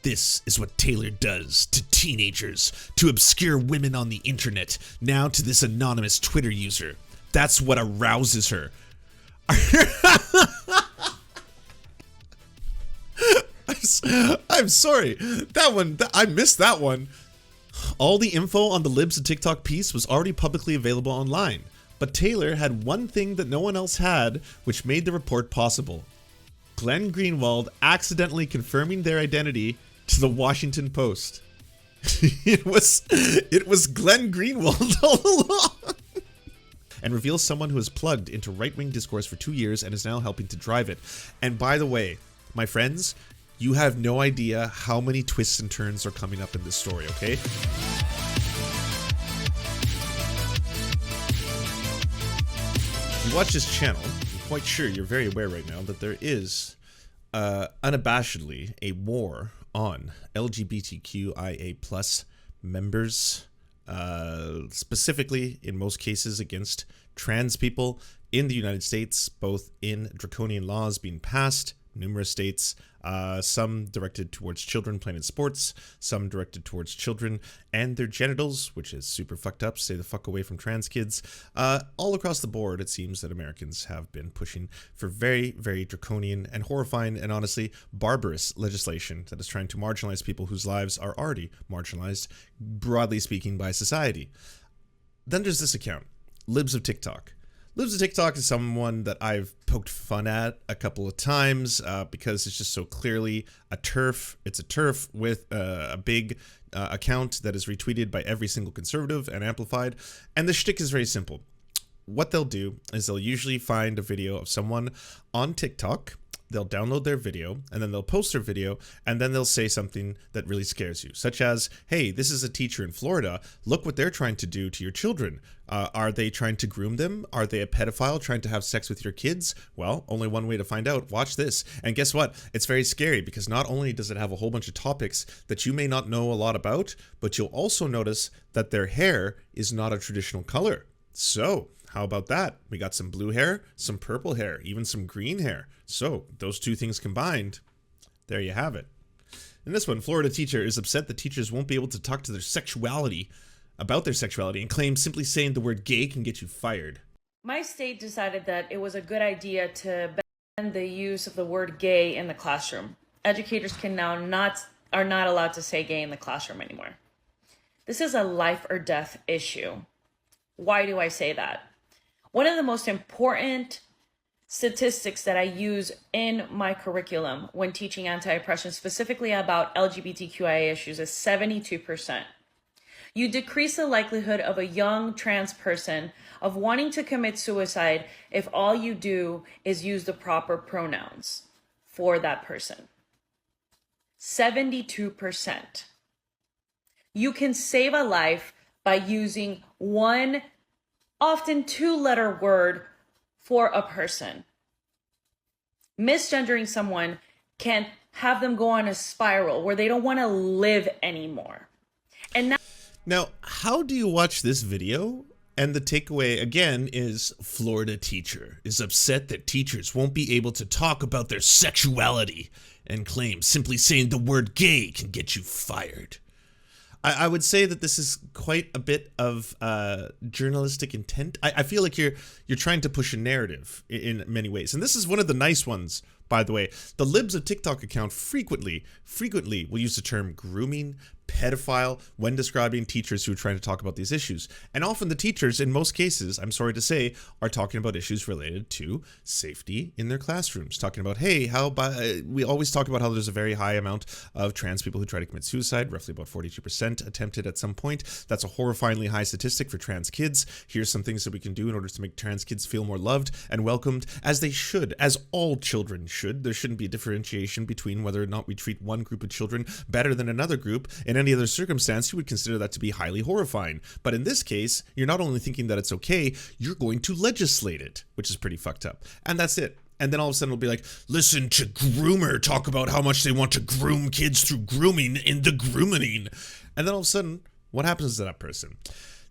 This is what Taylor does to teenagers, to obscure women on the internet, now to this anonymous Twitter user. That's what arouses her. I'm sorry. I missed that one. All the info on the Libs and TikTok piece was already publicly available online, but Taylor had one thing that no one else had, which made the report possible. Glenn Greenwald accidentally confirming their identity to the Washington Post. It was Glenn Greenwald all along. And reveals someone who has plugged into right-wing discourse for 2 years and is now helping to drive it. And by the way, my friends, you have no idea how many twists and turns are coming up in this story, okay? If you watch this channel, I'm quite sure you're very aware right now that there is unabashedly a war on LGBTQIA+ members, specifically in most cases against trans people in the United States, both in draconian laws being passed, numerous states, some directed towards children playing in sports, some directed towards children and their genitals, which is super fucked up. Stay the fuck away from trans kids. All across the board, it seems that Americans have been pushing for very, very draconian and horrifying and honestly barbarous legislation that is trying to marginalize people whose lives are already marginalized, broadly speaking, by society. Then there's this account, Libs of TikTok. Libs of TikTok is someone that I've poked fun at a couple of times because it's just so clearly a TERF. It's a TERF with a big account that is retweeted by every single conservative and amplified. And the shtick is very simple. What they'll do is they'll usually find a video of someone on TikTok. They'll download their video and then they'll post their video and then they'll say something that really scares you, such as, hey, this is a teacher in Florida. Look what they're trying to do to your children. Are they trying to groom them? Are they a pedophile trying to have sex with your kids? Well, only one way to find out. Watch this. And guess what? It's very scary because not only does it have a whole bunch of topics that you may not know a lot about, but you'll also notice that their hair is not a traditional color. So how about that? We got some blue hair, some purple hair, even some green hair. So those two things combined, there you have it. In this one, Florida teacher is upset that teachers won't be able to talk to their sexuality, about their sexuality, and claims simply saying the word gay can get you fired. My state decided that it was a good idea to ban the use of the word gay in the classroom. Educators can now are not allowed to say gay in the classroom anymore. This is a life or death issue. Why do I say that? One of the most important statistics that I use in my curriculum when teaching anti-oppression, specifically about LGBTQIA issues, is 72%. You decrease the likelihood of a young trans person of wanting to commit suicide if all you do is use the proper pronouns for that person. 72%. You can save a life by using one, often two-letter word for a person. Misgendering someone can have them go on a spiral where they don't want to live anymore. And now, how do you watch this video? And the takeaway, again, is Florida teacher is upset that teachers won't be able to talk about their sexuality and claims simply saying the word gay can get you fired. I would say that this is quite a bit of journalistic intent. I feel like you're trying to push a narrative in many ways. And this is one of the nice ones, by the way. The Libs of TikTok account frequently will use the term grooming, pedophile when describing teachers who are trying to talk about these issues. And often the teachers, in most cases, I'm sorry to say, are talking about issues related to safety in their classrooms. Talking about, hey, we always talk about how there's a very high amount of trans people who try to commit suicide, roughly about 42% attempted at some point. That's a horrifyingly high statistic for trans kids. Here's some things that we can do in order to make trans kids feel more loved and welcomed, as they should, as all children should. There shouldn't be a differentiation between whether or not we treat one group of children better than another group. In any other circumstance, you would consider that to be highly horrifying. But in this case, you're not only thinking that it's okay, you're going to legislate it, which is pretty fucked up. And that's it. And then all of a sudden it'll be like, listen to groomer talk about how much they want to groom kids through grooming in the grooming. And then all of a sudden, what happens to that person?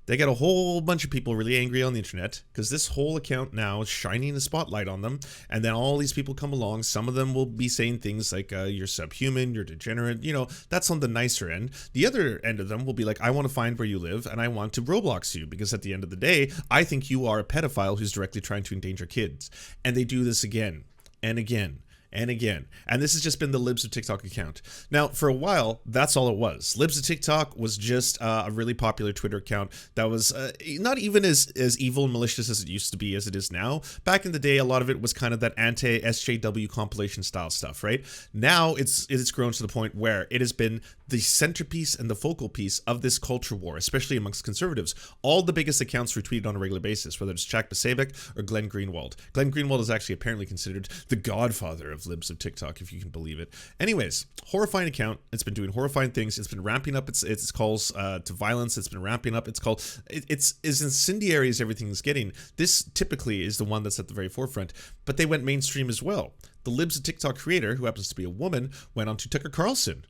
They get a whole bunch of people really angry on the internet because this whole account now is shining a spotlight on them. And then all these people come along. Some of them will be saying things like, you're subhuman, you're degenerate. You know, that's on the nicer end. The other end of them will be like, I want to find where you live and I want to Roblox you because at the end of the day, I think you are a pedophile who's directly trying to endanger kids. And they do this again and again and again. And this has just been the Libs of TikTok account. Now, for a while, that's all it was. Libs of TikTok was just a really popular Twitter account that was not even as evil and malicious as it used to be as it is now. Back in the day, a lot of it was kind of that anti-SJW compilation style stuff, right? Now, it's grown to the point where it has been the centerpiece and the focal piece of this culture war, especially amongst conservatives. All the biggest accounts retweeted on a regular basis, whether it's Jack Basavic or Glenn Greenwald. Glenn Greenwald is actually apparently considered the godfather of Libs of TikTok, if you can believe it. Anyways, horrifying account. It's been doing horrifying things. It's been ramping up its calls to violence. It's been ramping up its call. It's as incendiary as everything's getting. This typically is the one that's at the very forefront, but they went mainstream as well. The Libs of TikTok creator, who happens to be a woman, went on to Tucker Carlson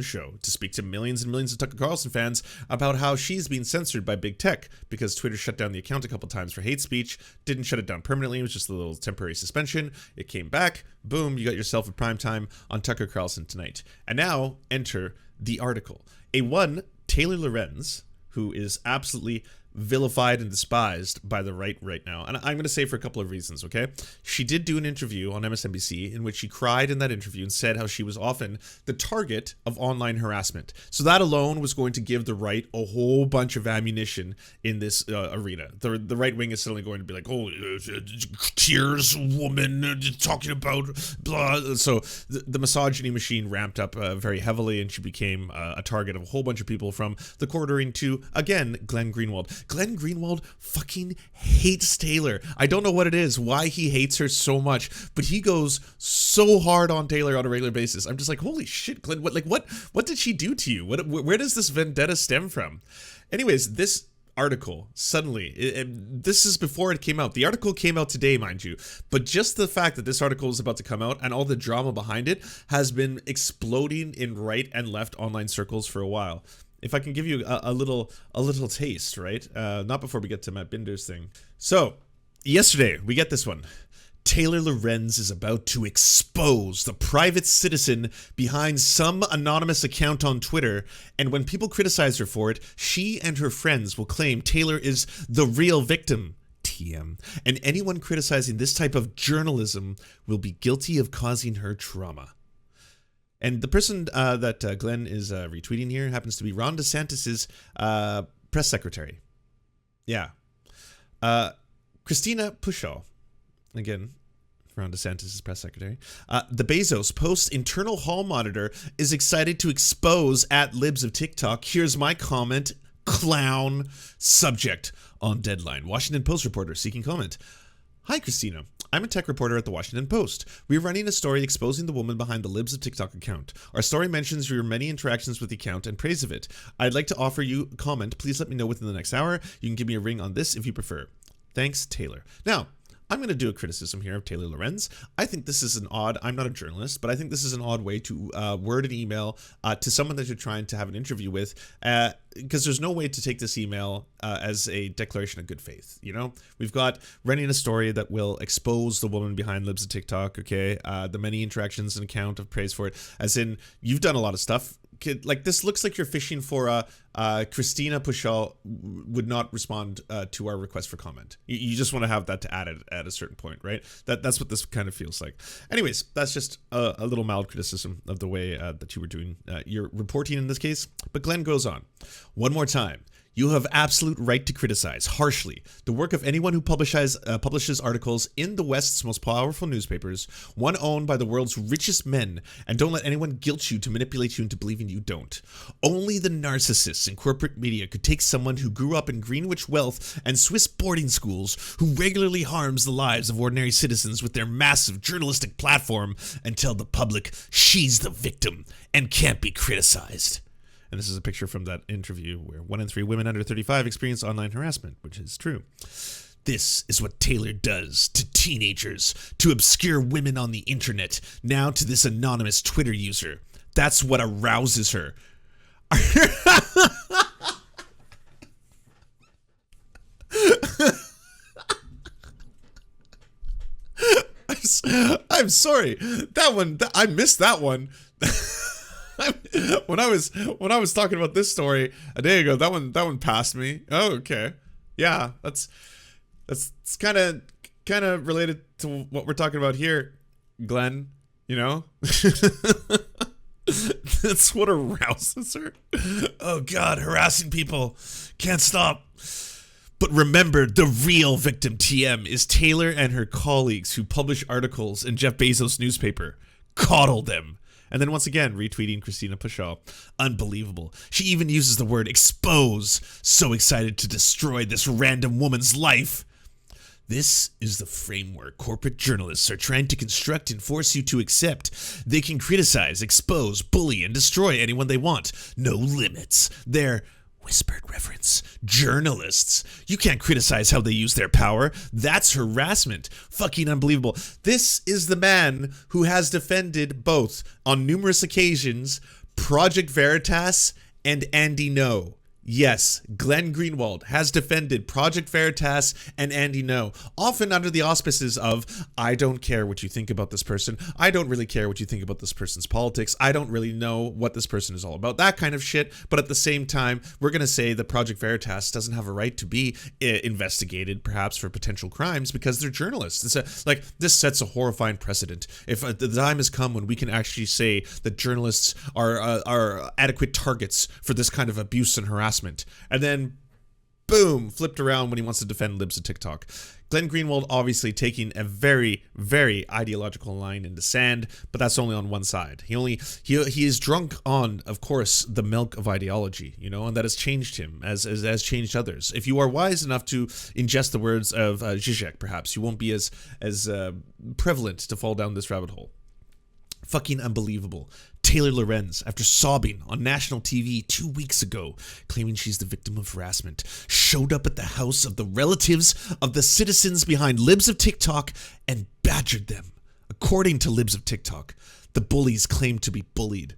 show to speak to millions and millions of Tucker Carlson fans about how she's being censored by big tech because Twitter shut down the account a couple times for hate speech. Didn't shut it down permanently. It was just a little temporary suspension. It came back. Boom, you got yourself a prime time on Tucker Carlson tonight. And now enter the article. Taylor Lorenz, who is absolutely vilified and despised by the right now. And I'm going to say for a couple of reasons, okay? She did do an interview on MSNBC in which she cried in that interview and said how she was often the target of online harassment. So that alone was going to give the right a whole bunch of ammunition in this arena. The right wing is suddenly going to be like, oh, tears, woman, talking about blah. So the misogyny machine ramped up very heavily, and she became a target of a whole bunch of people, from the quartering to, again, Glenn Greenwald. Glenn Greenwald fucking hates Taylor. I don't know what it is, why he hates her so much, but he goes so hard on Taylor on a regular basis. I'm just like, holy shit, Glenn, what did she do to you? Where does this vendetta stem from? Anyways, this article suddenly, this is before it came out. The article came out today, mind you, but just the fact that this article is about to come out and all the drama behind it has been exploding in right and left online circles for a while. If I can give you a little taste, right? Not before we get to Matt Binder's thing. So, yesterday, we get this one. Taylor Lorenz is about to expose the private citizen behind some anonymous account on Twitter, and when people criticize her for it, she and her friends will claim Taylor is the real victim. TM. And anyone criticizing this type of journalism will be guilty of causing her trauma. And the person that Glenn is retweeting here happens to be Ron DeSantis's press secretary. Yeah. Christina Pushaw. Again, Ron DeSantis' press secretary. The Bezos Post internal hall monitor is excited to expose at Libs of TikTok. Here's my comment. Clown. Subject on Deadline. Washington Post reporter seeking comment. Hi, Christina. I'm a tech reporter at the Washington Post. We're running a story exposing the woman behind the Libs of TikTok account. Our story mentions your many interactions with the account and praise of it. I'd like to offer you a comment. Please let me know within the next hour. You can give me a ring on this if you prefer. Thanks, Taylor. Now, I'm going to do a criticism here of Taylor Lorenz. I think this is an odd, I'm not a journalist, but I think this is an odd way to word an email to someone that you're trying to have an interview with, because there's no way to take this email as a declaration of good faith. You know, we've got running a story that will expose the woman behind Libs of TikTok, okay, the many interactions and account of praise for it, as in, you've done a lot of stuff. Like, this looks like you're fishing for Christina Pushaw would not respond to our request for comment. You just want to have that to add it at a certain point, right? That's what this kind of feels like. Anyways, that's just a little mild criticism of the way that you were doing your reporting in this case. But Glenn goes on. One more time. You have absolute right to criticize harshly the work of anyone who publishes articles in the West's most powerful newspapers, one owned by the world's richest men, and don't let anyone guilt you to manipulate you into believing you don't. Only the narcissists in corporate media could take someone who grew up in Greenwich wealth and Swiss boarding schools, who regularly harms the lives of ordinary citizens with their massive journalistic platform, and tell the public she's the victim and can't be criticized. And this is a picture from that interview where 1 in 3 women under 35 experience online harassment, which is true. This is what Taylor does to teenagers, to obscure women on the internet, now to this anonymous Twitter user. That's what arouses her. I'm sorry. That one, I missed that one. When I was talking about this story a day ago, that one passed me. Oh, okay. Yeah, that's kind of related to what we're talking about here, Glenn. You know, that's what arouses her. Oh God, harassing people, can't stop. But remember, the real victim, TM, is Taylor and her colleagues who publish articles in Jeff Bezos' newspaper. Coddle them. And then once again, retweeting Christina Pashaw. Unbelievable. She even uses the word expose. So excited to destroy this random woman's life. This is the framework corporate journalists are trying to construct and force you to accept. They can criticize, expose, bully, and destroy anyone they want. No limits. They're whispered reference. Journalists. You can't criticize how they use their power. That's harassment. Fucking unbelievable. This is the man who has defended both, on numerous occasions, Project Veritas and Andy No. Yes, Glenn Greenwald has defended Project Veritas and Andy No, often under the auspices of, I don't care what you think about this person. I don't really care what you think about this person's politics. I don't really know what this person is all about. That kind of shit. But at the same time, we're going to say that Project Veritas doesn't have a right to be investigated, perhaps for potential crimes, because they're journalists. This sets a horrifying precedent. If the time has come when we can actually say that journalists are adequate targets for this kind of abuse and harassment. And then, boom, flipped around when he wants to defend Libs of TikTok. Glenn Greenwald obviously taking a very, very ideological line in the sand, but that's only on one side. He is drunk on, of course, the milk of ideology, you know, and that has changed him as changed others. If you are wise enough to ingest the words of Zizek, perhaps you won't be as prevalent to fall down this rabbit hole. Fucking unbelievable. Taylor Lorenz, after sobbing on national TV 2 weeks ago, claiming she's the victim of harassment, showed up at the house of the relatives of the citizens behind Libs of TikTok and badgered them. According to Libs of TikTok, the bullies claim to be bullied.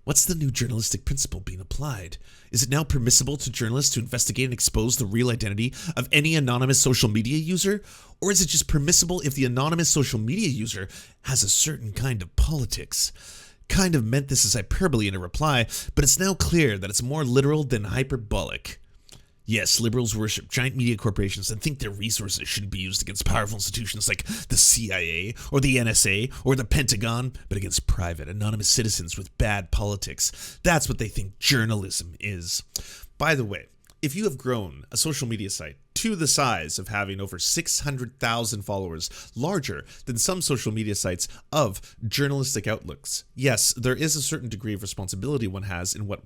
What's the new journalistic principle being applied? Is it now permissible to journalists to investigate and expose the real identity of any anonymous social media user? Or is it just permissible if the anonymous social media user has a certain kind of politics? Kind of meant this as hyperbole in a reply, but it's now clear that it's more literal than hyperbolic. Yes, liberals worship giant media corporations and think their resources shouldn't be used against powerful institutions like the CIA or the NSA or the Pentagon, but against private, anonymous citizens with bad politics. That's what they think journalism is. By the way, if you have grown a social media site to the size of having over 600,000 followers, larger than some social media sites of journalistic outlooks, yes, there is a certain degree of responsibility one has in what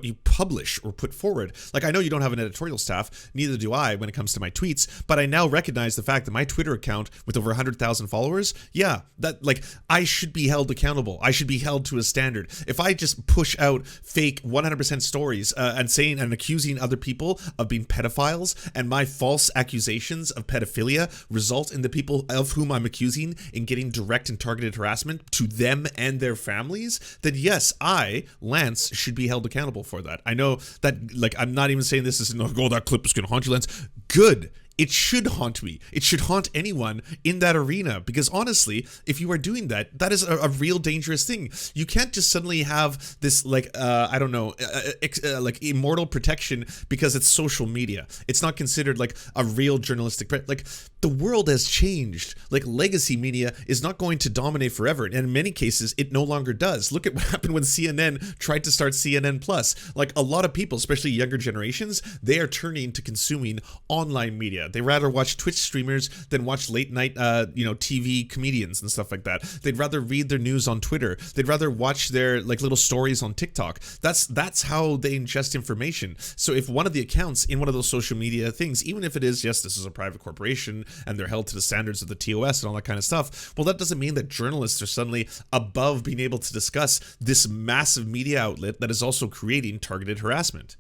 you publish or put forward. Like, I know you don't have an editorial staff, neither do I when it comes to my tweets, but I now recognize the fact that my Twitter account with over 100,000 followers, yeah, that, like, I should be held accountable. I should be held to a standard. If I just push out fake 100% stories and saying and accusing other people of being pedophiles, and my false accusations of pedophilia result in the people of whom I'm accusing in getting direct and targeted harassment to them and their families, then yes, I, Lance, should be held accountable for that. I know that, like, I'm not even saying this is, oh, that clip is going to haunt you, Lance. Good. It should haunt me. It should haunt anyone in that arena, because honestly, if you are doing that, that is a real dangerous thing. You can't just suddenly have this, like, like immortal protection because it's social media. It's not considered like a real journalistic, like, the world has changed. Like, legacy media is not going to dominate forever. And in many cases, it no longer does. Look at what happened when CNN tried to start CNN Plus. Like, a lot of people, especially younger generations, they are turning to consuming online media. They rather watch Twitch streamers than watch late night, TV comedians and stuff like that. They'd rather read their news on Twitter. They'd rather watch their, like, little stories on TikTok. That's how they ingest information. So if one of the accounts in one of those social media things, even if it is, yes, this is a private corporation and they're held to the standards of the TOS and all that kind of stuff, well, that doesn't mean that journalists are suddenly above being able to discuss this massive media outlet that is also creating targeted harassment.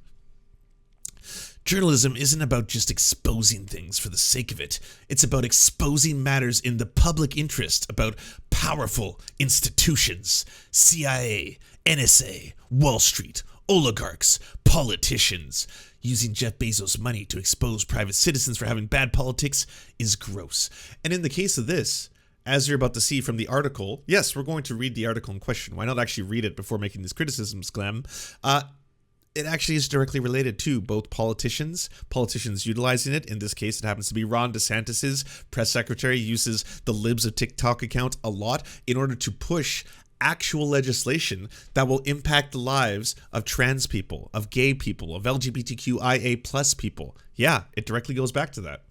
Journalism isn't about just exposing things for the sake of it. It's about exposing matters in the public interest, about powerful institutions, CIA, NSA, Wall Street, oligarchs, politicians. Using Jeff Bezos' money to expose private citizens for having bad politics is gross. And in the case of this, as you're about to see from the article, yes, we're going to read the article in question. Why not actually read it before making these criticisms, Clem? It actually is directly related to both politicians utilizing it. In this case, it happens to be Ron DeSantis's press secretary uses the Libs of TikTok account a lot in order to push actual legislation that will impact the lives of trans people, of gay people, of LGBTQIA plus people. Yeah, it directly goes back to that.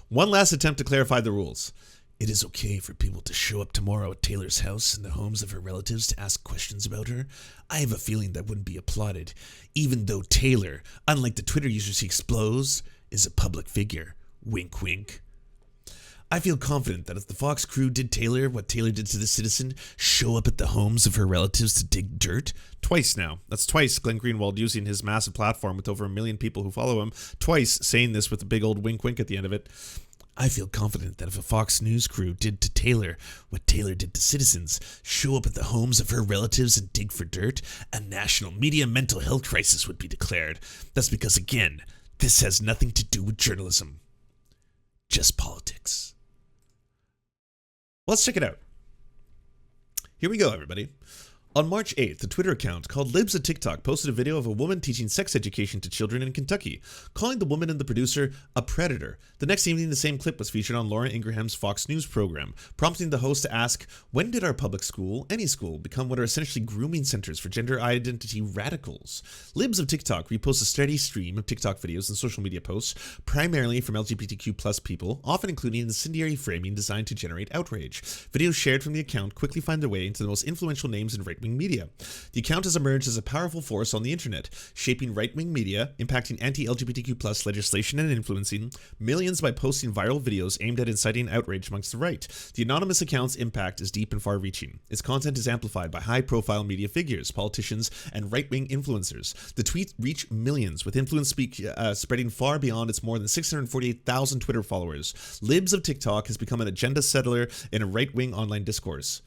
One last attempt to clarify the rules. It is okay for people to show up tomorrow at Taylor's house and the homes of her relatives to ask questions about her. I have a feeling that wouldn't be applauded, even though Taylor, unlike the Twitter users he explodes, is a public figure. Wink, wink. I feel confident that if the Fox crew did Taylor what Taylor did to the citizen, show up at the homes of her relatives to dig dirt, twice now. That's twice Glenn Greenwald using his massive platform with over 1 million people who follow him, twice saying this with a big old wink wink at the end of it. I feel confident that if a Fox News crew did to Taylor what Taylor did to citizens, show up at the homes of her relatives and dig for dirt, a national media mental health crisis would be declared. That's because, again, this has nothing to do with journalism. Just politics. Let's check it out. Here we go, everybody. On March 8th, the Twitter account called Libs of TikTok posted a video of a woman teaching sex education to children in Kentucky, calling the woman and the producer a predator. The next evening, the same clip was featured on Laura Ingraham's Fox News program, prompting the host to ask, when did our public school, any school, become what are essentially grooming centers for gender identity radicals? Libs of TikTok reposts a steady stream of TikTok videos and social media posts, primarily from LGBTQ plus people, often including incendiary framing designed to generate outrage. Videos shared from the account quickly find their way into the most influential names in right-wing media. The account has emerged as a powerful force on the internet, shaping right-wing media, impacting anti-LGBTQ plus legislation and influencing millions by posting viral videos aimed at inciting outrage amongst the right. The anonymous account's impact is deep and far-reaching. Its content is amplified by high-profile media figures, politicians, and right-wing influencers. The tweets reach millions, with influence spreading far beyond its more than 648,000 Twitter followers. Libs of TikTok has become an agenda settler in a right-wing online discourse.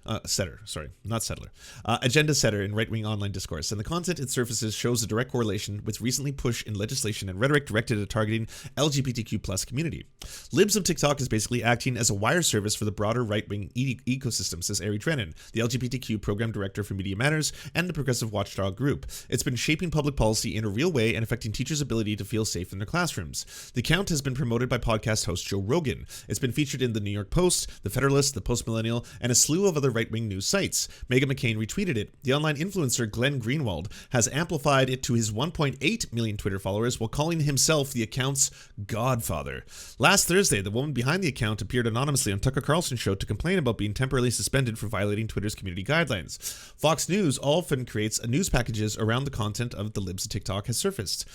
Agenda setter in right-wing online discourse, and the content it surfaces shows a direct correlation with recently push in legislation and rhetoric directed at targeting LGBTQ plus community. Libs of TikTok is basically acting as a wire service for the broader right-wing ecosystem, says Ari Drennan, the LGBTQ program director for Media Matters and the Progressive Watchdog Group. It's been shaping public policy in a real way and affecting teachers' ability to feel safe in their classrooms. The account has been promoted by podcast host Joe Rogan. It's been featured in the New York Post, the Federalist, the Post-Millennial, and a slew of other right-wing news sites. Meghan McCain retweeted it. The online influencer Glenn Greenwald has amplified it to his 1.8 million Twitter followers while calling himself the account's godfather. Last Thursday, the woman behind the account appeared anonymously on Tucker Carlson's show to complain about being temporarily suspended for violating Twitter's community guidelines. Fox News often creates news packages around the content of the Libs of TikTok has surfaced.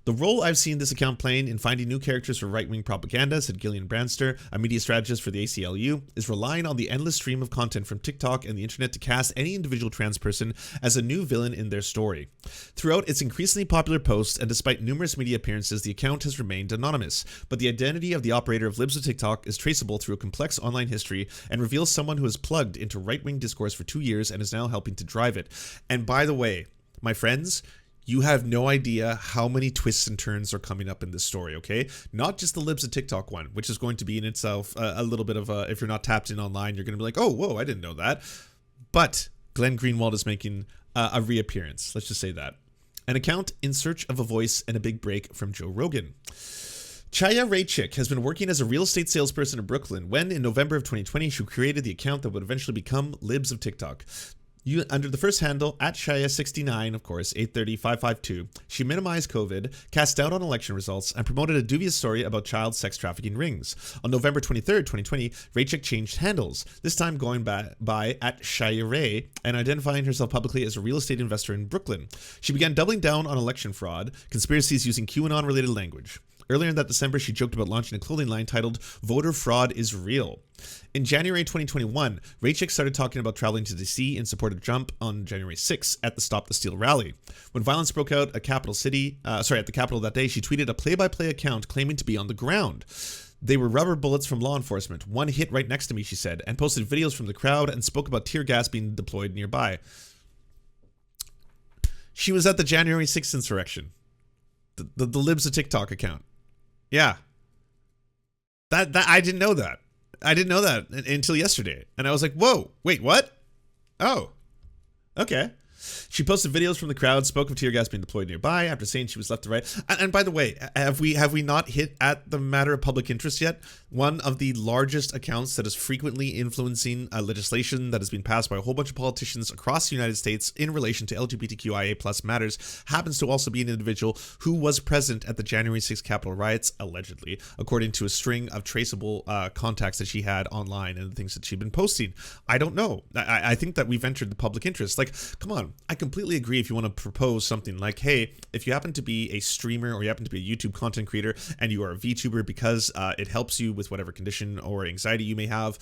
The role I've seen this account playing in finding new characters for right-wing propaganda, said Gillian Branster, a media strategist for the ACLU, is relying on the endless stream of content from TikTok and the internet to cast any individual trans person as a new villain in their story. Throughout its increasingly popular posts, and despite numerous media appearances, the account has remained anonymous, but the identity of the operator of Libs of TikTok is traceable through a complex online history and reveals someone who has plugged into right-wing discourse for 2 years and is now helping to drive it. And by the way, my friends, you have no idea how many twists and turns are coming up in this story, okay? Not just the Libs of TikTok one, which is going to be in itself a little bit of a, if you're not tapped in online, you're going to be like, oh, whoa, I didn't know that. But Glenn Greenwald is making a reappearance, let's just say that. An account in search of a voice and a big break from Joe Rogan. Chaya Raychick has been working as a real estate salesperson in Brooklyn when, in November of 2020, she created the account that would eventually become Libs of TikTok. Under the first handle, at Shaya69, of course, 830-552, she minimized COVID, cast doubt on election results, and promoted a dubious story about child sex trafficking rings. On November 23rd, 2020, Raychick changed handles, this time going by at Shaya Ray and identifying herself publicly as a real estate investor in Brooklyn. She began doubling down on election fraud, conspiracies using QAnon-related language. Earlier in that December, she joked about launching a clothing line titled Voter Fraud is Real. In January 2021, Raychick started talking about traveling to DC in support of Trump on January 6th at the Stop the Steal rally. When violence broke out at the Capitol that day, she tweeted a play-by-play account claiming to be on the ground. They were rubber bullets from law enforcement. One hit right next to me, she said, and posted videos from the crowd and spoke about tear gas being deployed nearby. She was at the January 6th insurrection. The Libs of TikTok account. Yeah. That I didn't know that. I didn't know that until yesterday. And I was like, whoa, wait, what? Oh, okay. She posted videos from the crowd, spoke of tear gas being deployed nearby after saying she was left to right. And by the way, have we not hit at the matter of public interest yet? One of the largest accounts that is frequently influencing legislation that has been passed by a whole bunch of politicians across the United States in relation to LGBTQIA plus matters happens to also be an individual who was present at the January 6th Capitol riots, allegedly, according to a string of traceable contacts that she had online and the things that she'd been posting. I don't know. I think that we've entered the public interest. Like, come on. I completely agree if you want to propose something like, hey, if you happen to be a streamer or you happen to be a YouTube content creator and you are a VTuber because it helps you with whatever condition or anxiety you may have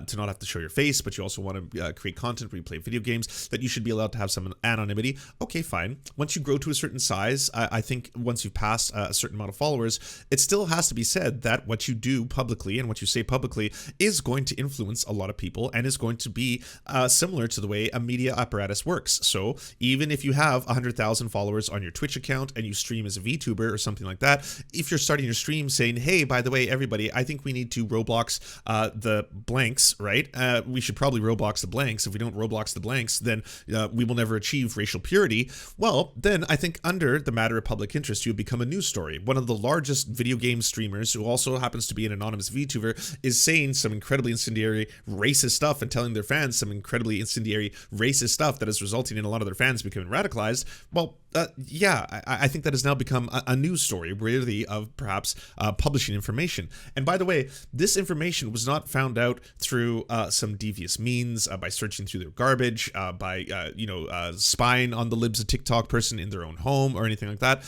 to not have to show your face, but you also want to create content where you play video games, that you should be allowed to have some anonymity. Okay, fine. Once you grow to a certain size, I think once you've passed a certain amount of followers, it still has to be said that what you do publicly and what you say publicly is going to influence a lot of people and is going to be similar to the way a media apparatus works. So even if you have 100,000 followers on your Twitch account and you stream as a VTuber or something like that, if you're starting your stream saying, hey, by the way, everybody, I think we need to Roblox the blanks, right? We should probably Roblox the blanks. If we don't Roblox the blanks, then we will never achieve racial purity. Well, then I think under the matter of public interest, you become a news story. One of the largest video game streamers, who also happens to be an anonymous VTuber, is saying some incredibly incendiary racist stuff and telling their fans some incredibly incendiary racist stuff that is resulting in a lot of their fans becoming radicalized. Well, I think that has now become a news story worthy of perhaps publishing information. And by the way, this information was not found out through some devious means, by searching through their garbage, by spying on the Libs of TikTok person in their own home or anything like that.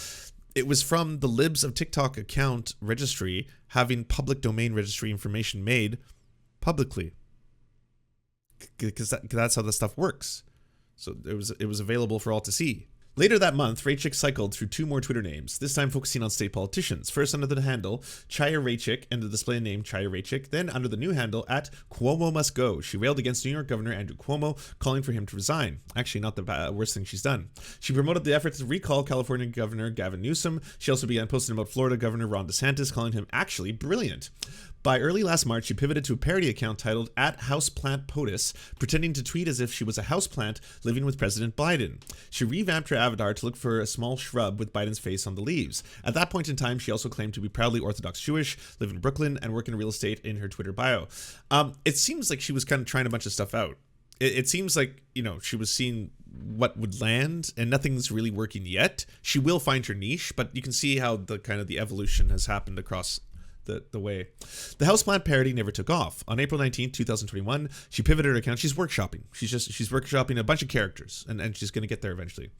It was from the Libs of TikTok account registry having public domain registry information made publicly, because that's how this stuff works. So it was available for all to see. Later that month, Rachik cycled through two more Twitter names, this time focusing on state politicians. First under the handle Chaya Rachik and the display name Chaya Rachik, then under the new handle at Cuomo Must Go. She railed against New York Governor Andrew Cuomo, calling for him to resign. Actually, not the worst thing she's done. She promoted the effort to recall California Governor Gavin Newsom. She also began posting about Florida Governor Ron DeSantis, calling him actually brilliant. By early last March, she pivoted to a parody account titled @HousePlantPOTUS, pretending to tweet as if she was a houseplant living with President Biden. She revamped her avatar to look for a small shrub with Biden's face on the leaves. At that point in time, she also claimed to be proudly Orthodox Jewish, live in Brooklyn, and work in real estate in her Twitter bio. It seems like she was kind of trying a bunch of stuff out. It seems like, she was seeing what would land, and nothing's really working yet. She will find her niche, but you can see how the evolution has happened across the way. The houseplant parody never took off. On April 19th, 2021, she pivoted her account. She's workshopping. She's workshopping a bunch of characters, and she's going to get there eventually.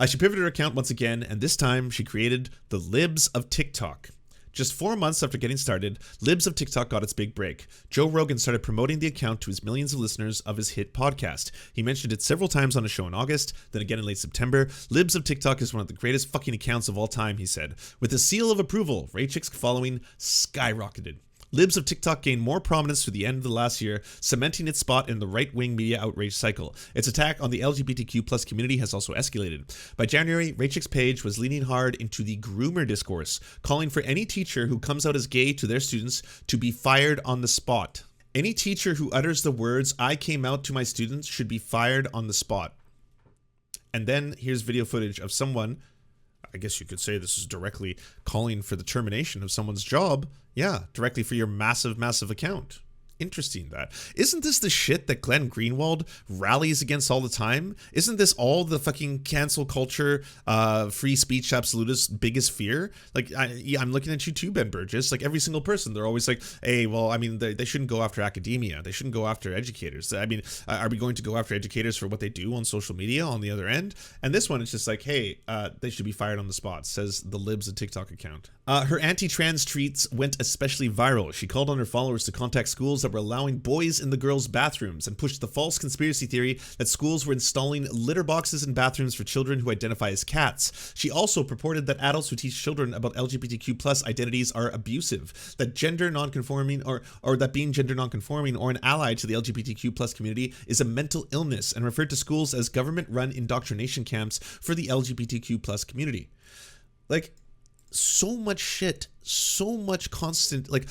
She pivoted her account once again, and this time she created the Libs of TikTok. Just 4 months after getting started, Libs of TikTok got its big break. Joe Rogan started promoting the account to his millions of listeners of his hit podcast. He mentioned it several times on a show in August, then again in late September. Libs of TikTok is one of the greatest fucking accounts of all time, he said. With a seal of approval, Rachik's following skyrocketed. Libs of TikTok gained more prominence through the end of the last year, cementing its spot in the right-wing media outrage cycle. Its attack on the LGBTQ plus community has also escalated. By January, Rachik's page was leaning hard into the groomer discourse, calling for any teacher who comes out as gay to their students to be fired on the spot. Any teacher who utters the words, "I came out to my students," should be fired on the spot. And then here's video footage of someone, I guess you could say this is directly calling for the termination of someone's job. Yeah, directly for your massive, massive account. Interesting that. Isn't this the shit that Glenn Greenwald rallies against all the time? Isn't this all the fucking cancel culture, free speech absolutist biggest fear? Like, I'm looking at you too, Ben Burgess. Like, every single person, they're always like, hey, well, I mean, they shouldn't go after academia. They shouldn't go after educators. I mean, are we going to go after educators for what they do on social media on the other end? And this one is just like, hey, they should be fired on the spot, says the Libs of TikTok account. Her anti-trans tweets went especially viral. She called on her followers to contact schools that were allowing boys in the girls' bathrooms and pushed the false conspiracy theory that schools were installing litter boxes in bathrooms for children who identify as cats. She also purported that adults who teach children about LGBTQ plus identities are abusive, that gender nonconforming or that being gender nonconforming or an ally to the LGBTQ plus community is a mental illness, and referred to schools as government-run indoctrination camps for the LGBTQ plus community. Like, so much shit, so much constant, like,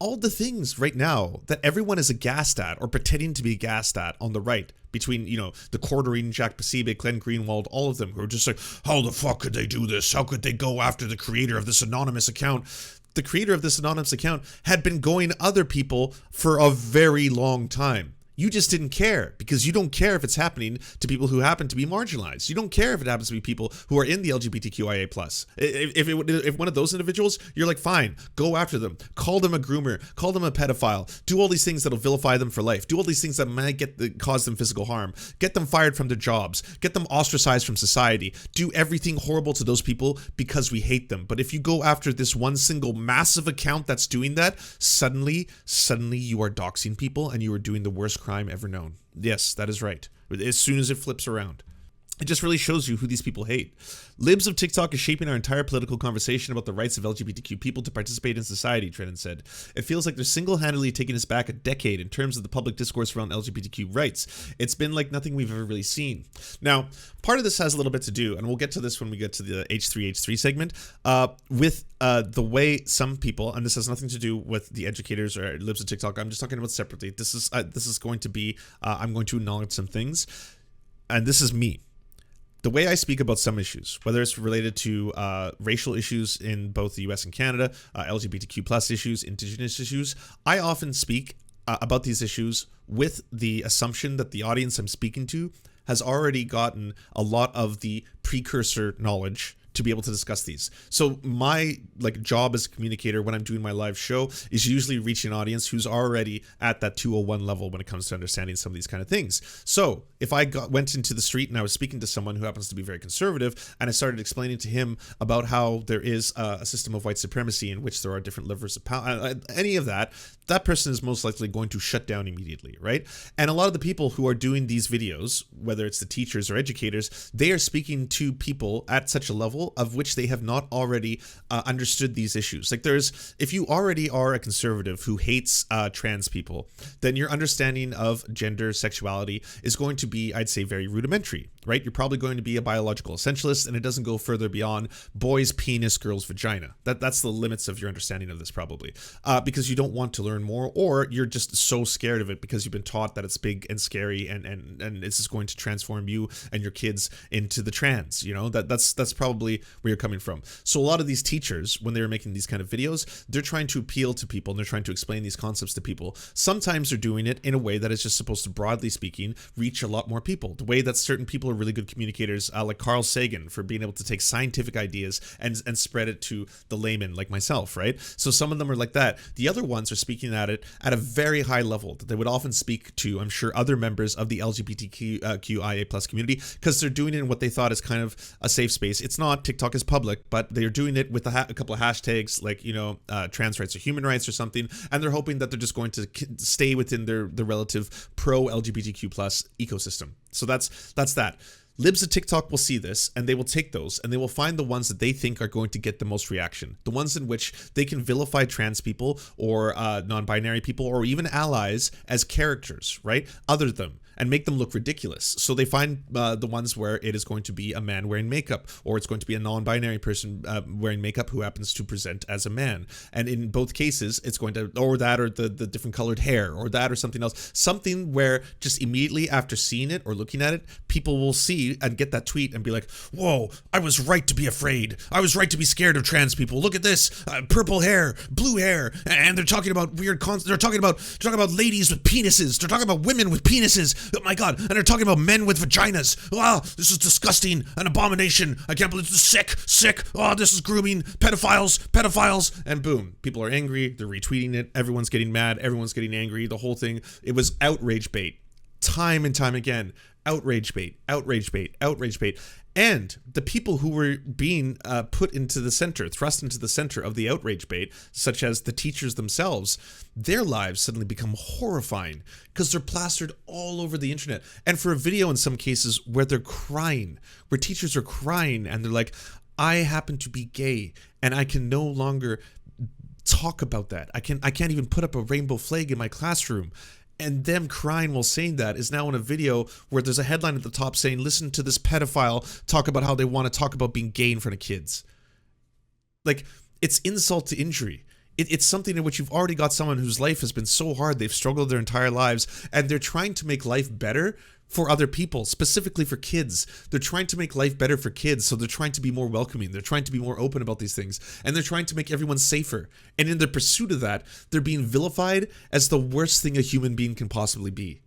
all the things right now that everyone is aghast at or pretending to be aghast at on the right, between, you know, the Quarterine, Jack Pasibic, Glenn Greenwald, all of them, who are just like, how the fuck could they do this? How could they go after the creator of this anonymous account? The creator of this anonymous account had been going other people for a very long time. You just didn't care, because you don't care if it's happening to people who happen to be marginalized. You don't care if it happens to be people who are in the LGBTQIA+. If one of those individuals, you're like, fine, go after them. Call them a groomer. Call them a pedophile. Do all these things that'll vilify them for life. Do all these things that might cause them physical harm. Get them fired from their jobs. Get them ostracized from society. Do everything horrible to those people because we hate them. But if you go after this one single massive account that's doing that, suddenly you are doxing people and you are doing the worst crime ever known. Yes, that is right. As soon as it flips around. It just really shows you who these people hate. Libs of TikTok is shaping our entire political conversation about the rights of LGBTQ people to participate in society, Trennan said. It feels like they're single-handedly taking us back a decade in terms of the public discourse around LGBTQ rights. It's been like nothing we've ever really seen. Now, part of this has a little bit to do, and we'll get to this when we get to the H3H3 segment, with the way some people, and this has nothing to do with the educators or Libs of TikTok, I'm just talking about separately. This is going to be, I'm going to acknowledge some things, and this is me. The way I speak about some issues, whether it's related to racial issues in both the US and Canada, LGBTQ plus issues, indigenous issues, I often speak about these issues with the assumption that the audience I'm speaking to has already gotten a lot of the precursor knowledge to be able to discuss these. So my job as a communicator when I'm doing my live show is usually reaching an audience who's already at that 201 level when it comes to understanding some of these kind of things. So if I went into the street and I was speaking to someone who happens to be very conservative, and I started explaining to him about how there is a system of white supremacy in which there are different levers of power, any of that, that person is most likely going to shut down immediately, right? And a lot of the people who are doing these videos, whether it's the teachers or educators, they are speaking to people at such a level of which they have not already understood these issues. If you already are a conservative who hates trans people, then your understanding of gender, sexuality is going to be, I'd say, very rudimentary, right? You're probably going to be a biological essentialist, and it doesn't go further beyond boy's penis, girl's vagina. That's the limits of your understanding of this, probably, because you don't want to learn more, or you're just so scared of it because you've been taught that it's big and scary, and this is going to transform you and your kids into the trans. You know, that's probably where you're coming from. So a lot of these teachers, when they're making these kind of videos, they're trying to appeal to people and they're trying to explain these concepts to people. Sometimes they're doing it in a way that is just supposed to, broadly speaking, reach a lot more people. The way that certain people are really good communicators, like Carl Sagan, for being able to take scientific ideas and spread it to the layman like myself, right? So some of them are like that. The other ones are speaking at it at a very high level that they would often speak to, I'm sure, other members of the LGBTQIA plus community, because they're doing it in what they thought is kind of a safe space. It's not. TikTok is public, but they're doing it with a couple of hashtags like, trans rights or human rights or something, and they're hoping that they're just going to stay within the relative pro-LGBTQ plus ecosystem. So that's that. Libs of TikTok will see this, and they will take those, and they will find the ones that they think are going to get the most reaction. The ones in which they can vilify trans people or non-binary people or even allies as characters, right? Other them. And make them look ridiculous. So they find the ones where it is going to be a man wearing makeup, or it's going to be a non-binary person wearing makeup who happens to present as a man. And in both cases, it's going to, or the different colored hair, or that or something else. Something where just immediately after seeing it or looking at it, people will see and get that tweet and be like, whoa, I was right to be afraid. I was right to be scared of trans people. Look at this, purple hair, blue hair. And they're talking about weird they're talking about ladies with penises. They're talking about women with penises. Oh my God. And they're talking about men with vaginas. Wow, this is disgusting. An abomination. I can't believe this is sick. Oh, this is grooming. Pedophiles. And boom, people are angry. They're retweeting it. Everyone's getting mad. Everyone's getting angry. The whole thing, it was outrage bait. Time and time again. Outrage bait. And the people who were being thrust into the center of the outrage bait, such as the teachers themselves, their lives suddenly become horrifying because they're plastered all over the internet. And for a video in some cases where they're crying, where teachers are crying and they're like, I happen to be gay and I can no longer talk about that. I can't even put up a rainbow flag in my classroom. And them crying while saying that is now in a video where there's a headline at the top saying, listen to this pedophile talk about how they want to talk about being gay in front of kids. Like, it's insult to injury. It's something in which you've already got someone whose life has been so hard, they've struggled their entire lives, and they're trying to make life better for other people, specifically for kids. They're trying to make life better for kids, so they're trying to be more welcoming. They're trying to be more open about these things, and they're trying to make everyone safer. And in the pursuit of that, they're being vilified as the worst thing a human being can possibly be.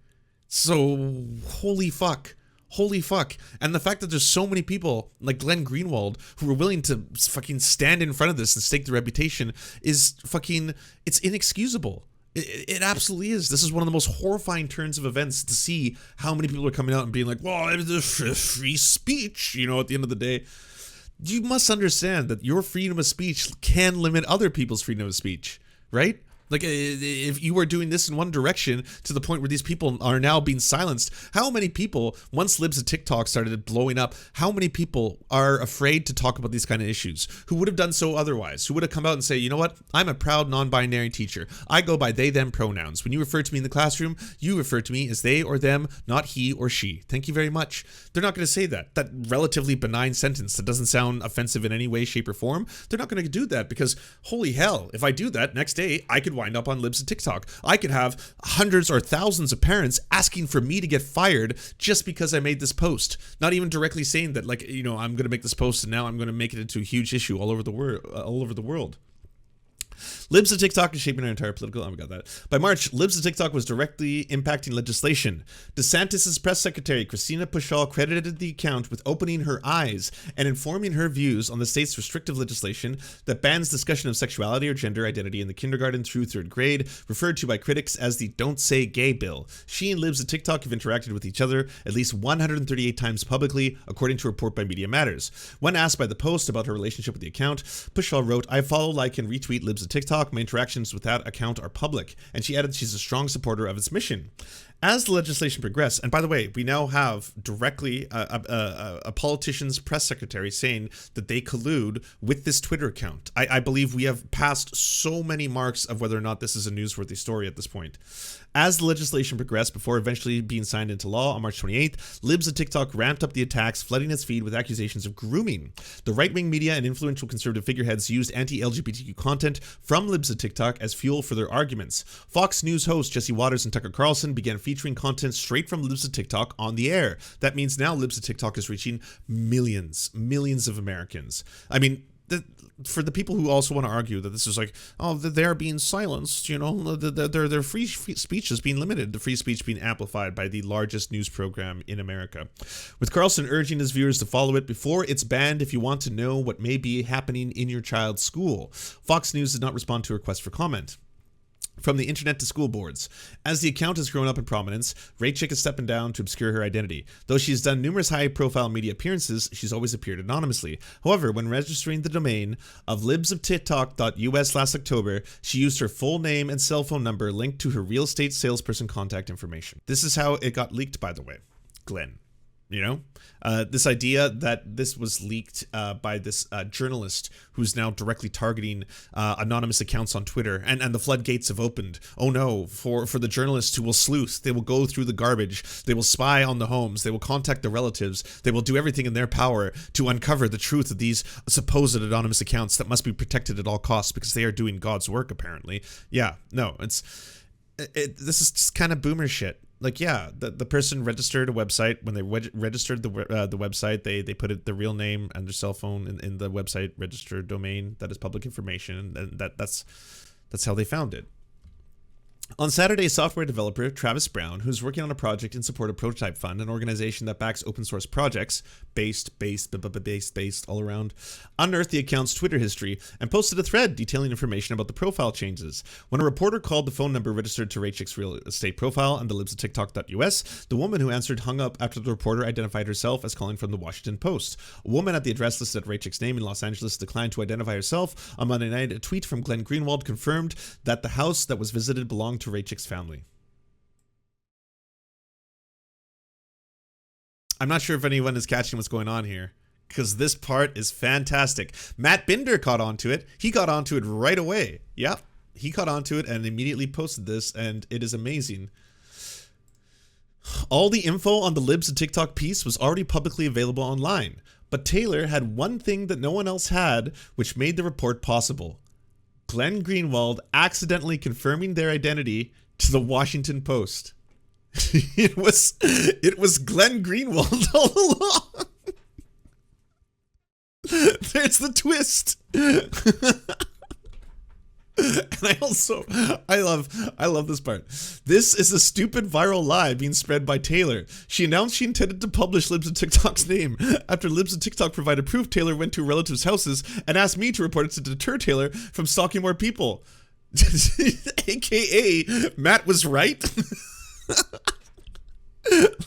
So, holy fuck. Holy fuck. And the fact that there's so many people like Glenn Greenwald who are willing to fucking stand in front of this and stake their reputation is fucking, it's inexcusable. It absolutely is. This is one of the most horrifying turns of events, to see how many people are coming out and being like, well, it's free speech, you know, at the end of the day. You must understand that your freedom of speech can limit other people's freedom of speech, right? Like, if you were doing this in one direction to the point where these people are now being silenced, how many people, once Libs of TikTok started blowing up, how many people are afraid to talk about these kind of issues, who would have done so otherwise, who would have come out and say, you know what, I'm a proud non-binary teacher. I go by they, them pronouns. When you refer to me in the classroom, you refer to me as they or them, not he or she. Thank you very much. They're not going to say that. That relatively benign sentence that doesn't sound offensive in any way, shape, or form, they're not going to do that, because holy hell, if I do that next day, I could wind up on Libs of TikTok. I could have hundreds or thousands of parents asking for me to get fired just because I made this post. Not even directly saying that, like, you know, I'm going to make this post and now I'm going to make it into a huge issue all over the world. Libs of TikTok is shaping our entire political... Oh, we got that. By March, Libs of TikTok was directly impacting legislation. DeSantis' press secretary, Christina Pushaw, credited the account with opening her eyes and informing her views on the state's restrictive legislation that bans discussion of sexuality or gender identity in the kindergarten through third grade, referred to by critics as the Don't Say Gay bill. She and Libs of TikTok have interacted with each other at least 138 times publicly, according to a report by Media Matters. When asked by the Post about her relationship with the account, Pushaw wrote, "I follow, like, and retweet Libs of TikTok. My interactions with that account are public," and she added she's a strong supporter of its mission. As the legislation progressed, and by the way, we now have directly a politician's press secretary saying that they collude with this Twitter account. I believe we have passed so many marks of whether or not this is a newsworthy story at this point. As the legislation progressed before eventually being signed into law on March 28th, Libs of TikTok ramped up the attacks, flooding its feed with accusations of grooming. The right-wing media and influential conservative figureheads used anti-LGBTQ content from Libs of TikTok as fuel for their arguments. Fox News hosts Jesse Waters and Tucker Carlson began featuring content straight from Libs of TikTok on the air. That means now Libs of TikTok is reaching millions of Americans. I mean, for the people who also want to argue that this is like, oh, they're being silenced, you know, their free speech is being limited, the free speech being amplified by the largest news program in America. With Carlson urging his viewers to follow it before it's banned if you want to know what may be happening in your child's school. Fox News did not respond to a request for comment. From the internet to school boards. As the account has grown up in prominence, Rachik is stepping down to obscure her identity. Though she's done numerous high-profile media appearances, she's always appeared anonymously. However, when registering the domain of libsoftiktok.us last October, she used her full name and cell phone number linked to her real estate salesperson contact information. This is how it got leaked, by the way. Glenn. You know, this idea that this was leaked by this journalist who's now directly targeting anonymous accounts on Twitter, and the floodgates have opened. Oh no, for the journalists who will sleuth, they will go through the garbage, they will spy on the homes, they will contact the relatives, they will do everything in their power to uncover the truth of these supposed anonymous accounts that must be protected at all costs because they are doing God's work, apparently. Yeah, no, this is just kind of boomer shit. Like, yeah, the person registered a website. When they registered the website, they put the real name and their cell phone in the website registered domain. That is public information, and that's how they found it. On Saturday, software developer Travis Brown, who's working on a project in support of Prototype Fund, an organization that backs open source projects, based all around, unearthed the account's Twitter history and posted a thread detailing information about the profile changes. When a reporter called the phone number registered to Rachik's real estate profile on the libsoftiktok.us, the woman who answered hung up after the reporter identified herself as calling from the Washington Post. A woman at the address listed Rachik's name in Los Angeles declined to identify herself. On Monday night, a tweet from Glenn Greenwald confirmed that the house that was visited belonged to Rachik's family. I'm not sure if anyone is catching what's going on here, because this part is fantastic. Matt Binder caught on to it. He got onto it right away. Yep, he caught onto it and immediately posted this, and it is amazing. All the info on the Libs of TikTok piece was already publicly available online, but Taylor had one thing that no one else had, which made the report possible: Glenn Greenwald accidentally confirming their identity to the Washington Post. It was Glenn Greenwald all along. There's the twist. And I love this part. This is a stupid viral lie being spread by Taylor. She announced she intended to publish Libs of TikTok's name after Libs of TikTok provided proof Taylor went to relatives' houses and asked me to report it to deter Taylor from stalking more people. AKA, Matt was right.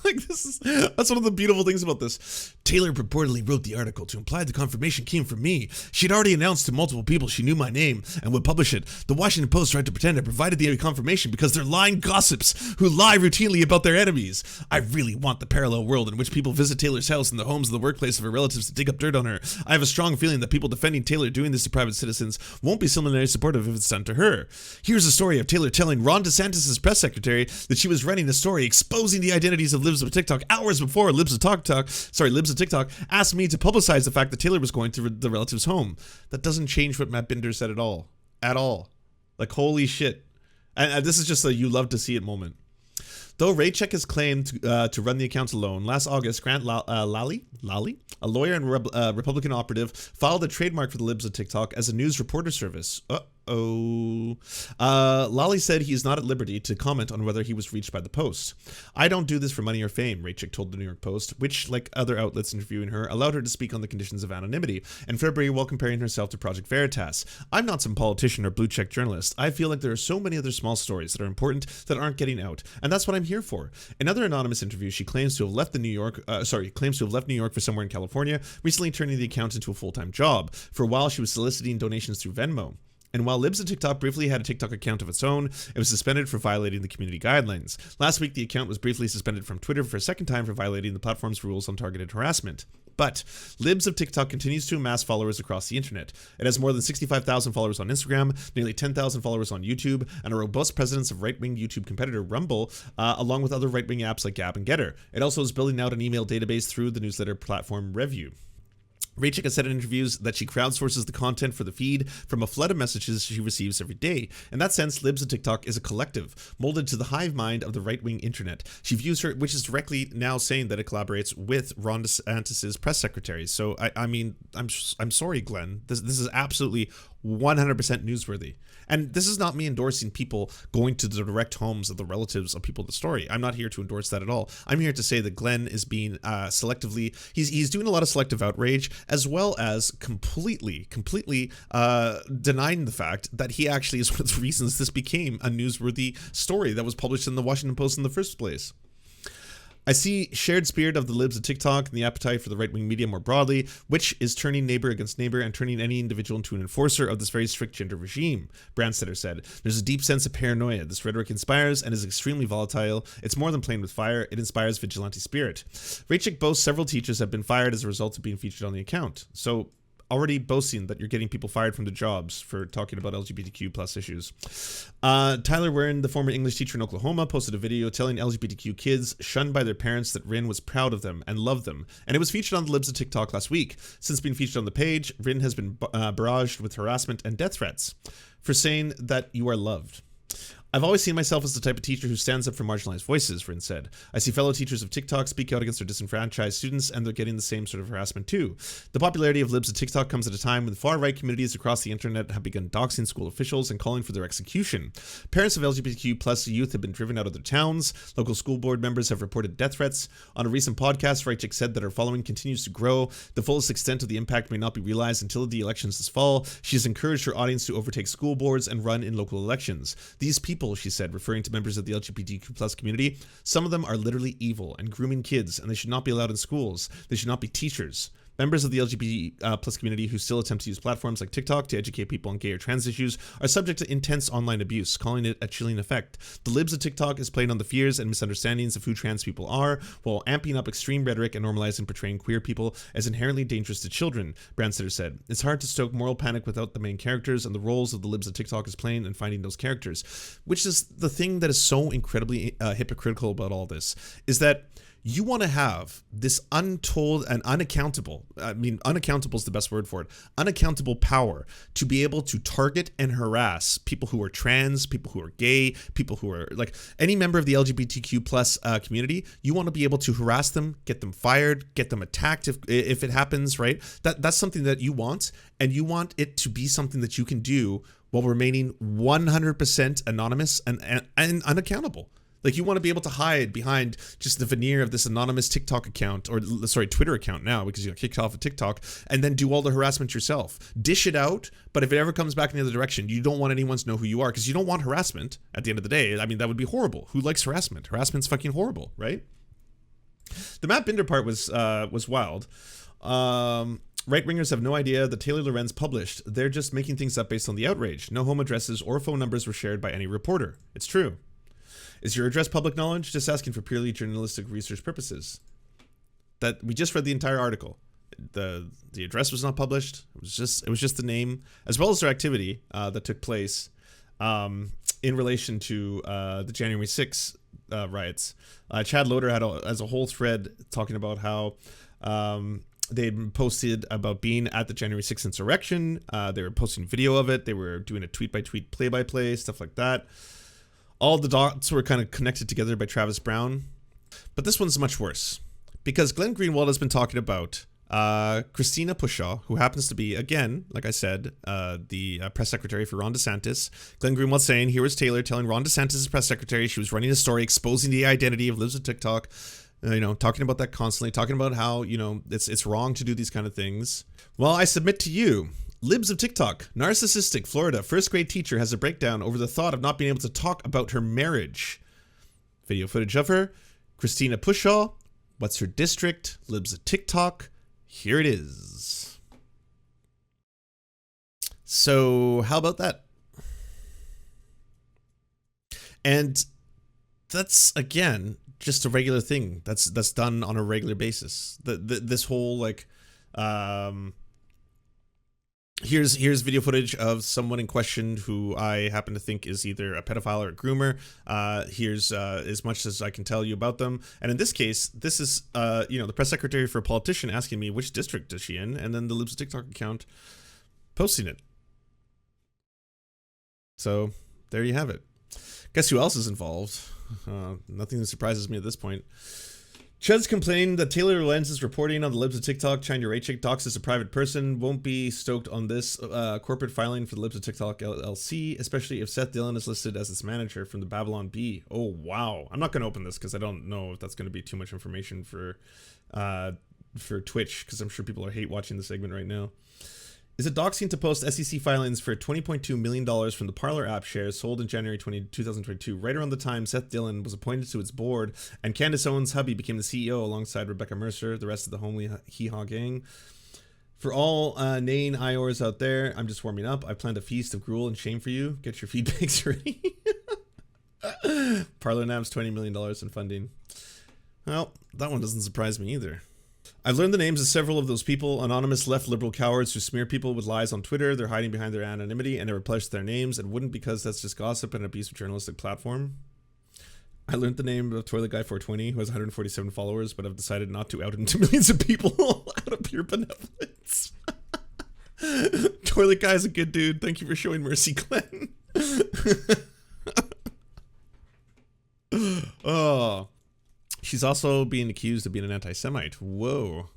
Like, that's one of the beautiful things about this. Taylor purportedly wrote the article to imply the confirmation came from me. She'd already announced to multiple people she knew my name and would publish it. The Washington Post tried to pretend I provided the confirmation because they're lying gossips who lie routinely about their enemies. I really want the parallel world in which people visit Taylor's house and the homes and the workplace of her relatives to dig up dirt on her. I have a strong feeling that people defending Taylor doing this to private citizens won't be similarly supportive if it's done to her. Here's a story of Taylor telling Ron DeSantis' press secretary that she was running a story exposing the identities of Libs of TikTok hours before Libs of TikTok asked me to publicize the fact that Taylor was going to the relative's home. That doesn't change what Matt Binder said at all. At all. Like, holy shit. And this is just a you love to see it moment. Though Raycheck has claimed to run the account alone, last August, Grant Lally, a lawyer and Republican operative, filed a trademark for the Libs of TikTok as a news reporter service. Lally said he is not at liberty to comment on whether he was reached by the Post. I don't do this for money or fame, Raycheck told the New York Post, which, like other outlets interviewing her, allowed her to speak on the conditions of anonymity in February while comparing herself to Project Veritas. I'm not some politician or blue-check journalist. I feel like there are so many other small stories that are important that aren't getting out, and that's what I'm here for. In another anonymous interview, she claims to have left New York for somewhere in California, recently turning the account into a full-time job. For a while, she was soliciting donations through Venmo. And while Libs of TikTok briefly had a TikTok account of its own, it was suspended for violating the community guidelines. Last week, the account was briefly suspended from Twitter for a second time for violating the platform's rules on targeted harassment. But Libs of TikTok continues to amass followers across the internet. It has more than 65,000 followers on Instagram, nearly 10,000 followers on YouTube, and a robust presence of right-wing YouTube competitor Rumble, along with other right-wing apps like Gab and Getter. It also is building out an email database through the newsletter platform Review. Raycheck has said in interviews that she crowdsources the content for the feed from a flood of messages she receives every day. In that sense, Libs of TikTok is a collective, molded to the hive mind of the right-wing internet. She views her, which is directly now saying that it collaborates with Ron DeSantis' press secretary. So, I'm sorry, Glenn. This is absolutely 100% newsworthy. And this is not me endorsing people going to the direct homes of the relatives of people in the story. I'm not here to endorse that at all. I'm here to say that Glenn is being selectively, he's doing a lot of selective outrage, as well as completely denying the fact that he actually is one of the reasons this became a newsworthy story that was published in the Washington Post in the first place. I see shared spirit of the Libs of TikTok and the appetite for the right-wing media more broadly, which is turning neighbor against neighbor and turning any individual into an enforcer of this very strict gender regime, Brandstetter said. There's a deep sense of paranoia. This rhetoric inspires and is extremely volatile. It's more than playing with fire. It inspires vigilante spirit. Raycheck boasts several teachers have been fired as a result of being featured on the account. So, already boasting that you're getting people fired from their jobs for talking about LGBTQ plus issues. Tyler Wern, the former English teacher in Oklahoma, posted a video telling LGBTQ kids shunned by their parents that Rin was proud of them and loved them. And it was featured on the Libs of TikTok last week. Since being featured on the page, Rin has been barraged with harassment and death threats for saying that you are loved. I've always seen myself as the type of teacher who stands up for marginalized voices, Rin said. I see fellow teachers of TikTok speak out against their disenfranchised students, and they're getting the same sort of harassment too. The popularity of Libs of TikTok comes at a time when far-right communities across the internet have begun doxing school officials and calling for their execution. Parents of LGBTQ plus youth have been driven out of their towns. Local school board members have reported death threats. On a recent podcast, Raycheck said that her following continues to grow. The fullest extent of the impact may not be realized until the elections this fall. She has encouraged her audience to overtake school boards and run in local elections. These people, she said, referring to members of the LGBTQ plus community, some of them are literally evil and grooming kids, and they should not be allowed in schools. They should not be teachers. Members of the LGBT plus community who still attempt to use platforms like TikTok to educate people on gay or trans issues are subject to intense online abuse, calling it a chilling effect. The Libs of TikTok is playing on the fears and misunderstandings of who trans people are, while amping up extreme rhetoric and normalizing portraying queer people as inherently dangerous to children, Brandstetter said. It's hard to stoke moral panic without the main characters, and the roles of the Libs of TikTok is playing and finding those characters, which is the thing that is so incredibly hypocritical about all this, is that You want to have this untold and unaccountable, unaccountable is the best word for it, unaccountable power to be able to target and harass people who are trans, people who are gay, people who are like any member of the LGBTQ plus community. You want to be able to harass them, get them fired, get them attacked if it happens, right? That's something that you want, and you want it to be something that you can do while remaining 100% anonymous and unaccountable. Like, you want to be able to hide behind just the veneer of this anonymous TikTok account, or sorry, Twitter account now, because you got kicked off of TikTok, and then do all the harassment yourself. Dish it out, but if it ever comes back in the other direction, you don't want anyone to know who you are, because you don't want harassment at the end of the day. I mean, that would be horrible. Who likes harassment? Harassment's fucking horrible, right? The Matt Binder part was wild. Right-wingers have no idea that Taylor Lorenz published. They're just making things up based on the outrage. No home addresses or phone numbers were shared by any reporter. It's true. Is your address public knowledge? Just asking for purely journalistic research purposes. That we just read the entire article. The address was not published. It was just the name, as well as their activity that took place in relation to the January 6th riots. Chad Loader has a whole thread talking about how they'd posted about being at the January 6th insurrection. They were posting video of it. They were doing a tweet-by-tweet, play-by-play, stuff like that. All the dots were kind of connected together by Travis Brown. But this one's much worse, because Glenn Greenwald has been talking about Christina Pushaw, who happens to be, again, like I said, the press secretary for Ron DeSantis. Glenn Greenwald saying, here was Taylor telling Ron DeSantis' press secretary she was running a story exposing the identity of Libs of TikTok, talking about that constantly, talking about how, it's wrong to do these kind of things. Well, I submit to you, Libs of TikTok, narcissistic Florida first grade teacher has a breakdown over the thought of not being able to talk about her marriage. Video footage of her. Christina Pushaw. What's her district? Libs of TikTok. Here it is. So how about that? And that's, again, just a regular thing that's done on a regular basis. This whole here's video footage of someone in question who I happen to think is either a pedophile or a groomer. Here's as much as I can tell you about them. And in this case, this is the press secretary for a politician asking me which district is she in, and then the Libs of TikTok account posting it. So there you have it. Guess who else is involved? Nothing that surprises me at this point. Chuds complained that Taylor Lorenz's reporting on the Libs of TikTok trying to rate chick dox as a private person won't be stoked on this corporate filing for the Libs of TikTok LLC, especially if Seth Dillon is listed as its manager from the Babylon Bee. Oh, wow. I'm not going to open this because I don't know if that's going to be too much information for Twitch, because I'm sure people are hate watching the segment right now. Is it doxing to post SEC filings for $20.2 million from the Parler app shares sold in January 2022, right around the time Seth Dillon was appointed to its board and Candace Owens' hubby became the CEO alongside Rebecca Mercer, the rest of the homely hee-haw gang? For all neighing Iors out there, I'm just warming up. I planned a feast of gruel and shame for you. Get your feedbacks ready. Parler nabs $20 million in funding. Well, that one doesn't surprise me either. I've learned the names of several of those people, anonymous left liberal cowards who smear people with lies on Twitter. They're hiding behind their anonymity and never pledged their names, and wouldn't because that's just gossip and abuse of journalistic platform. I learned the name of Toilet Guy 420, who has 147 followers, but I've decided not to out him to millions of people out of pure benevolence. Toilet Guy is a good dude. Thank you for showing mercy, Glenn. Oh. She's also being accused of being an anti-Semite. Whoa.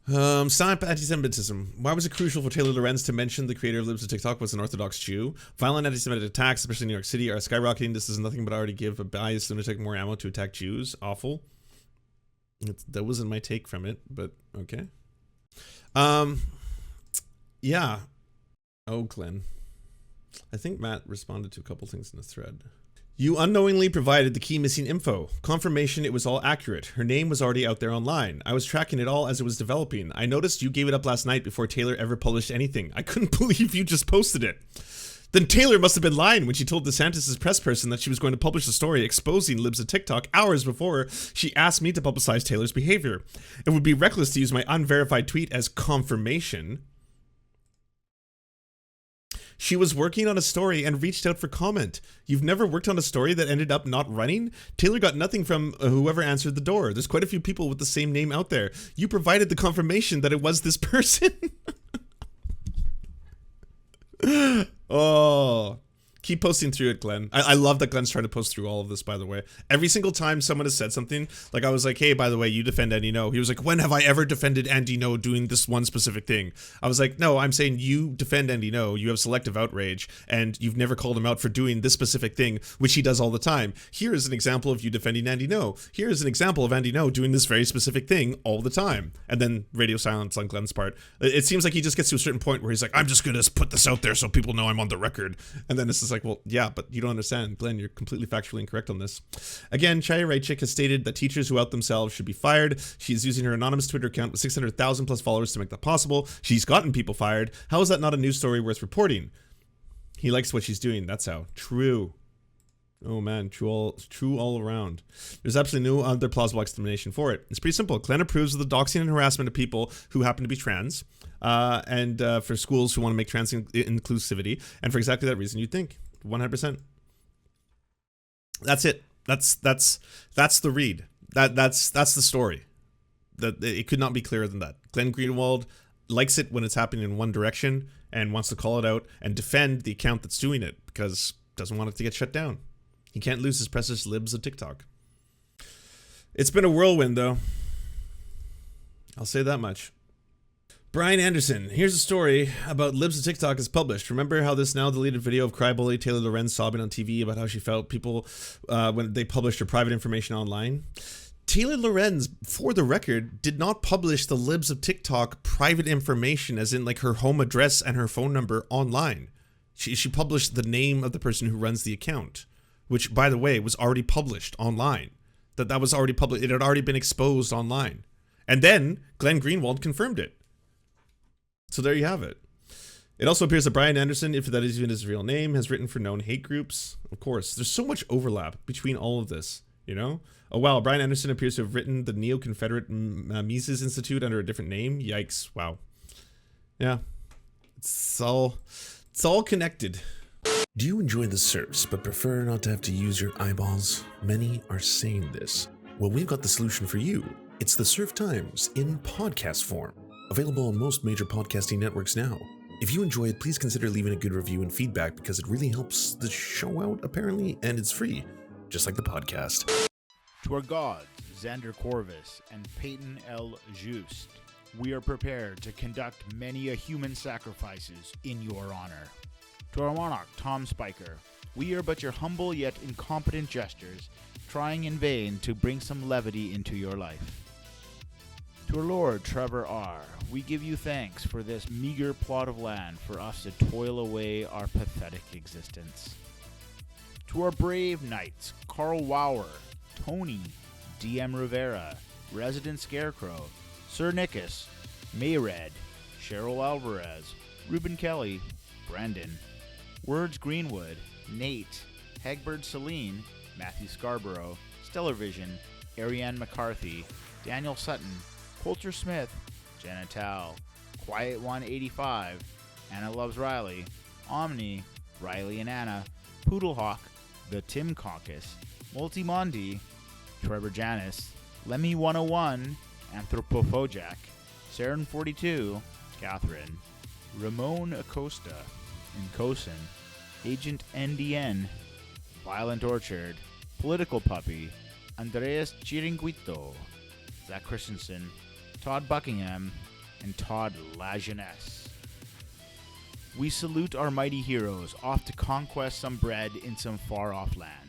Stop anti-Semitism. Why was it crucial for Taylor Lorenz to mention the creator of Libs of TikTok was an Orthodox Jew? Violent anti-Semitic attacks, especially in New York City, are skyrocketing. This is nothing but already give a biased lunatic more ammo to attack Jews. Awful. That wasn't my take from it, but okay. Yeah. Oh, Glenn. I think Matt responded to a couple things in the thread. You unknowingly provided the key missing info. Confirmation it was all accurate. Her name was already out there online. I was tracking it all as it was developing. I noticed you gave it up last night before Taylor ever published anything. I couldn't believe you just posted it. Then Taylor must have been lying when she told DeSantis' press person that she was going to publish a story exposing Libs of TikTok hours before she asked me to publicize Taylor's behavior. It would be reckless to use my unverified tweet as confirmation. She was working on a story and reached out for comment. You've never worked on a story that ended up not running? Taylor got nothing from whoever answered the door. There's quite a few people with the same name out there. You provided the confirmation that it was this person. Oh, keep posting through it, Glenn. I love that Glenn's trying to post through all of this, by the way. Every single time someone has said something, like I was like, hey, by the way, you defend Andy No. He was like, when have I ever defended Andy No doing this one specific thing? I was like, no, I'm saying you defend Andy No. You have selective outrage, and you've never called him out for doing this specific thing, which he does all the time. Here is an example of you defending Andy No. Here is an example of Andy No doing this very specific thing all the time. And then radio silence on Glenn's part. It seems like he just gets to a certain point where he's like, I'm just going to put this out there so people know I'm on the record. And then it's just like, well, yeah, but you don't understand. Glenn, you're completely factually incorrect on this. Again, Chaya Raichik has stated that teachers who out themselves should be fired. She's using her anonymous Twitter account with 600,000 plus followers to make that possible. She's gotten people fired. How is that not a news story worth reporting? He likes what she's doing. That's how. True. Oh man, true all around. There's absolutely no other plausible explanation for it. It's pretty simple. Glenn approves of the doxing and harassment of people who happen to be trans, and for schools who want to make trans inclusivity, and for exactly that reason, you'd think 100%. That's it. That's the read. That's the story. That it could not be clearer than that. Glenn Greenwald likes it when it's happening in one direction and wants to call it out and defend the account that's doing it because doesn't want it to get shut down. He can't lose his precious libs of TikTok. It's been a whirlwind, though. I'll say that much. Brian Anderson, here's a story about libs of TikTok is published. Remember how this now deleted video of crybaby Taylor Lorenz sobbing on TV about how she felt people when they published her private information online? Taylor Lorenz, for the record, did not publish the libs of TikTok private information, as in like her home address and her phone number, online. She published the name of the person who runs the account, which, by the way, was already published online. That was already public. It had already been exposed online. And then Glenn Greenwald confirmed it. So there you have it. It also appears that Brian Anderson, if that is even his real name, has written for known hate groups. Of course, there's so much overlap between all of this, you know? Oh, wow, Brian Anderson appears to have written the Neo-Confederate Mises Institute under a different name. Yikes, wow. Yeah, it's all connected. Do you enjoy the Serfs but prefer not to have to use your eyeballs? Many are saying this. Well, we've got the solution for you. It's the Serf Times in podcast form. Available on most major podcasting networks now. If you enjoy it, please consider leaving a good review and feedback because it really helps the show out, apparently, and it's free, just like the podcast. To our gods, Xander Corvus and Peyton L. Just, we are prepared to conduct many a human sacrifices in your honor. To our monarch, Tom Spiker, we are but your humble yet incompetent jesters, trying in vain to bring some levity into your life. To our Lord Trevor R., we give you thanks for this meager plot of land for us to toil away our pathetic existence. To our brave knights, Carl Wauer, Tony, D.M. Rivera, Resident Scarecrow, Sir Nickus, Mayred, Cheryl Alvarez, Ruben Kelly, Brandon, Words Greenwood, Nate, Hegbert Celine, Matthew Scarborough, Stellar Vision, Ariane McCarthy, Daniel Sutton, Coulter Smith, Jenna Tal, Quiet 185, Anna Loves Riley, Omni, Riley and Anna, Poodlehawk, The Tim Caucus, Multimondi, Trevor Janis, Lemmy 101, Anthropophojak, Saren 42, Catherine, Ramon Acosta, Nkosin, Agent NDN, Violent Orchard, Political Puppy, Andreas Chiringuito, Zach Christensen, Todd Buckingham, and Todd Lajeunesse. We salute our mighty heroes off to conquest some bread in some far-off land.